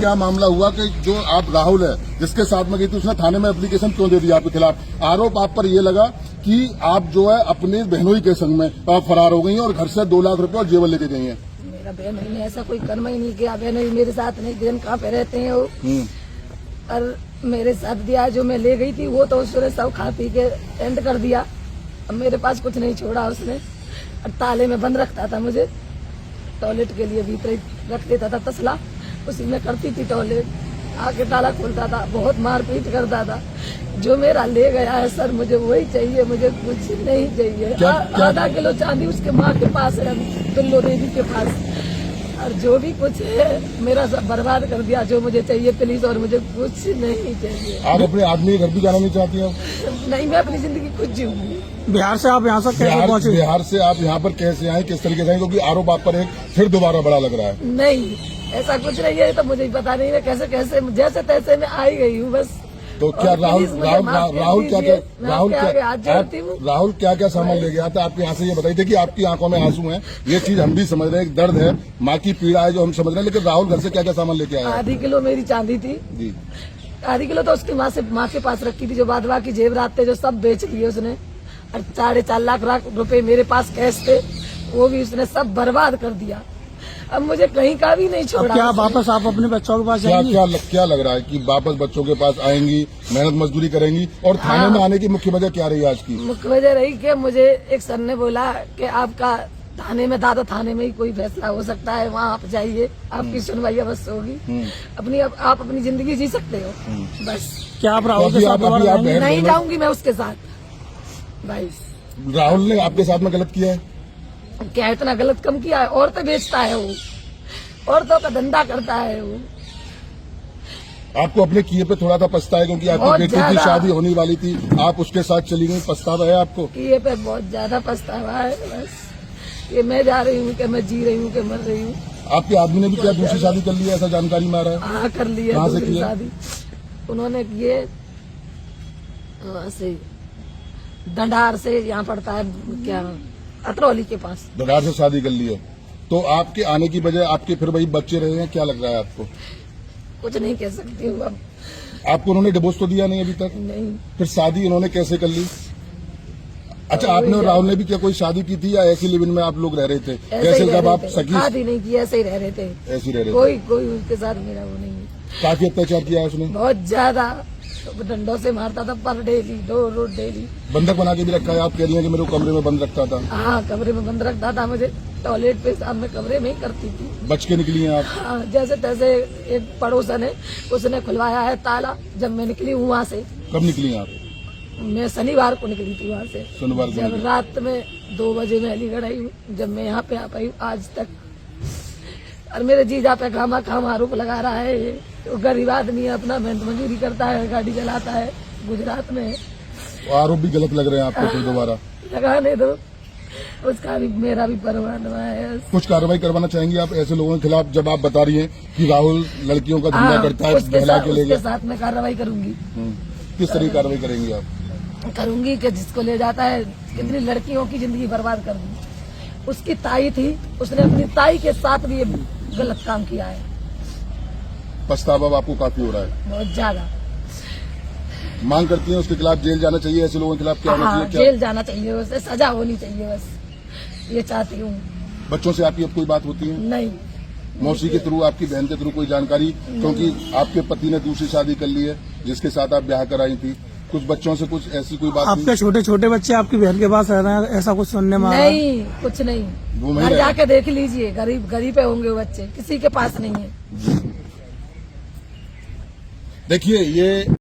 क्या मामला हुआ कि जो आप राहुल है जिसके साथ में गई थी उसने थाने में एप्लीकेशन क्यों दे दी आपके खिलाफ? आरोप आप पर ये लगा कि आप जो है अपने बहनोई के संग में आप फरार हो गई हैं और घर से 2 लाख रुपए और जेवर लेके गई हैं। मेरा बहनोई ने ऐसा कोई कर्म ही नहीं किया। बहनोई मेरे साथ नहीं, दिन कहाँ पे रहते हैं वो। और मेरे साथ दिया जो मैं ले गई थी वो तो उसने सब खा पी के एंड कर दिया। अब मेरे पास कुछ नहीं छोड़ा उसने। और ताले में बंद रखता था मुझे, टॉयलेट के लिए भीतर रख देता था तसला, उसी में करती थी टॉयलेट, आके ताला खोलता था, बहुत मारपीट करता था। जो मेरा ले गया है सर, मुझे वही चाहिए, मुझे कुछ नहीं चाहिए। आधा किलो चांदी उसके माँ के पास है, दुल्लो देवी के पास। और जो भी कुछ है मेरा सब बर्बाद कर दिया। जो मुझे चाहिए प्लीज, और मुझे कुछ नहीं चाहिए। आप अपने आदमी के घर भी जाना नहीं चाहती हैं? नहीं, मैं अपनी जिंदगी खुद जीऊंगी। बिहार से आप यहाँ से कैसे पहुँचे? बिहार से आप यहाँ पर कैसे आए, किस तरीके से आए? क्योंकि आरोप आप पर एक फिर दोबारा बड़ा लग रहा है। नहीं, ऐसा कुछ नहीं है, तो मुझे पता नहीं है कैसे कैसे जैसे तैसे मैं आई गई हूँ बस। तो क्या राहुल क्या क्या सामान ले गया था आपके यहाँ से? ये बताइए। देखिए आपकी आंखों में आंसू हैं, ये चीज हम भी समझ रहे हैं, एक दर्द है, माँ की पीड़ा है जो हम समझ रहे हैं, लेकिन राहुल घर से क्या क्या सामान लेके आया? आधी किलो मेरी चांदी थी जी। आधी किलो तो उसकी माँ के पास रखी थी। जो बाद बाकी जेवरात थे जो सब बेच लिए उसने। और 4.5 लाख रुपए मेरे पास कैश थे, वो भी उसने सब बर्बाद कर दिया। अब मुझे कहीं का भी नहीं छोड़ा। क्या वापस आप अपने बच्चों के पास जाएंगी? क्या लग रहा है कि वापस बच्चों के पास आएंगी, मेहनत मजदूरी करेंगी? और थाने में आने की मुख्य वजह क्या रही आज की? मुख्य वजह रही कि मुझे एक सर ने बोला कि आपका थाने में थाने में ही कोई फैसला हो सकता है, वहाँ आप जाइए, आपकी सुनवाई अवश्य होगी। आप अपनी जिंदगी जी सकते हो बस। क्या आप राहुल के साथ? नहीं जाऊंगी मैं उसके साथ भाई। राहुल ने आपके साथ में गलत किया है? क्या इतना गलत कम किया है? औरतें बेचता है वो, औरतों का धंधा करता है वो। आपको अपने किए पे थोड़ा सा पछतावा है क्योंकि आपकी बेटी की शादी होने वाली थी, आप उसके साथ चली गई, पछतावा है आपको? किए पे बहुत ज्यादा पछतावा है बस। ये मैं जा रही हूँ कि मैं जी रही हूँ कि मर रही हूँ। आपके आदमी ने भी क्या दूसरी शादी कर ली है, ऐसा जानकारी में आ रहा है? हाँ, कर ली है दूसरी शादी उन्होंने किए से डंडार से, यहाँ पड़ता है क्या, अतरौली के पास। डंडार से शादी कर ली है। तो आपके आने की बजाय आपके फिर वही बच्चे रहे हैं, क्या लग रहा है आपको? कुछ नहीं कह सकती हूँ अब। आपको उन्होंने डिवोर्स तो दिया नहीं अभी तक? नहीं। फिर शादी उन्होंने कैसे कर ली? अच्छा, आपने और राहुल ने भी क्या कोई शादी की थी या ऐसी लिव इन में आप लोग रह रहे थे? जैसे जब आप सखी? शादी नहीं की, ऐसे ही रह रहे थे। ऐसे ही रह रहे थे? कोई उसके साथ मेरा वो नहीं है। काफी अत्याचार किया उसने? बहुत ज्यादा, डंडों से मारता था पर डेली, रोज डेली। बंधक बना के भी रखा है? आप कह रही हैं कि मेरे को कमरे में बंद रखता था? हाँ, कमरे में बंद रखता था मुझे, टॉयलेट पे सामने कमरे में ही करती थी। बच के निकली हैं आप? हाँ, जैसे तैसे एक पड़ोसन है उसने खुलवाया है ताला, जब मैं निकली हूँ वहाँ से। कब निकली आप? मैं शनिवार को निकली थी वहाँ से। शनिवार को? जब रात में 2 बजे मैं अलीगढ़ आई हूँ, जब मैं यहाँ पे आ पाई हूँ आज तक। और मेरे जीजा पे खामा आरोप लगा रहा है ये। तो गरीब आदमी है, अपना मेहनत मजदूरी करता है, गाड़ी चलाता है, गुजरात में। आरोप भी गलत लग रहे हैं आपको? फिर दोबारा लगाने दो, उसका भी मेरा भी परवाना है। कुछ कार्रवाई करवाना चाहेंगे आप ऐसे लोगों के खिलाफ जब आप बता रही हैं कि राहुल लड़कियों का धंधा करता है, बहला के ले गया? उसके साथ में कार्रवाई करूंगी। किस तरह की कार्रवाई करेंगे आप? करूंगी कि जिसको ले जाता है, कितनी लड़कियों की जिंदगी बर्बाद कर दी। उसकी ताई थी, उसने अपनी ताई के साथ भी ये गलत काम किया है। पछतावा आपको काफी हो रहा है? बहुत ज्यादा। मांग करती हैं उसके खिलाफ जेल जाना चाहिए? ऐसे लोगों के खिलाफ क्या होना चाहिए? जेल जाना चाहिए, उसे सजा होनी चाहिए, बस ये चाहती हूँ। बच्चों से आपकी अब कोई बात होती है? नहीं। मौसी के थ्रू, आपकी बहन के थ्रू कोई जानकारी? क्योंकि आपके पति ने दूसरी शादी कर ली है जिसके साथ आप ब्याह कराई थी, कुछ बच्चों से कुछ ऐसी कोई बात? आपके छोटे छोटे बच्चे आपकी बहन के पास रह रहे हैं, ऐसा कुछ सुनने में? नहीं, कुछ नहीं। घर जाके देख लीजिए, गरीब पे होंगे बच्चे, किसी के पास नहीं है। देखिए ये